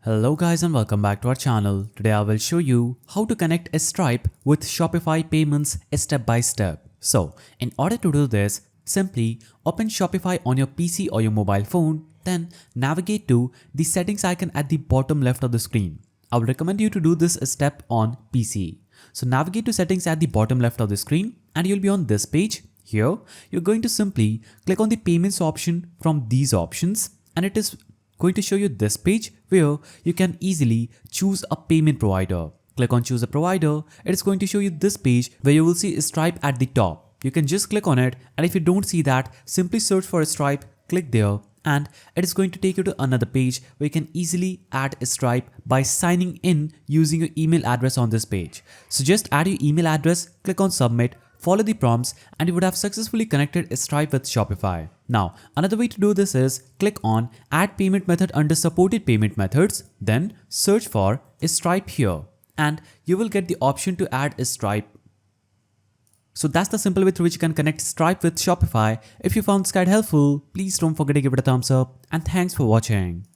Hello guys and welcome back to our channel. Today I will show you how to connect a Stripe with Shopify payments step by step. So in order to do this, simply open Shopify on your PC or your mobile phone, then navigate to the settings icon at the bottom left of the screen. I would recommend you to do this step on PC. So navigate to settings at the bottom left of the screen and you'll be on this page. Here, you're going to simply click on the payments option from these options and it is going to show you this page where you can easily choose a payment provider. Click on choose a provider. It is going to show you this page where you will see Stripe at the top. You can just click on it and if you don't see that, simply search for Stripe, click there and it is going to take you to another page where you can easily add Stripe by signing in using your email address on this page. So just add your email address, click on submit, follow the prompts and you would have successfully connected Stripe with Shopify. Now, another way to do this is click on add payment method under supported payment methods, then search for Stripe here and you will get the option to add Stripe. So that's the simple way through which you can connect Stripe with Shopify. If you found this guide helpful, please don't forget to give it a thumbs up and thanks for watching.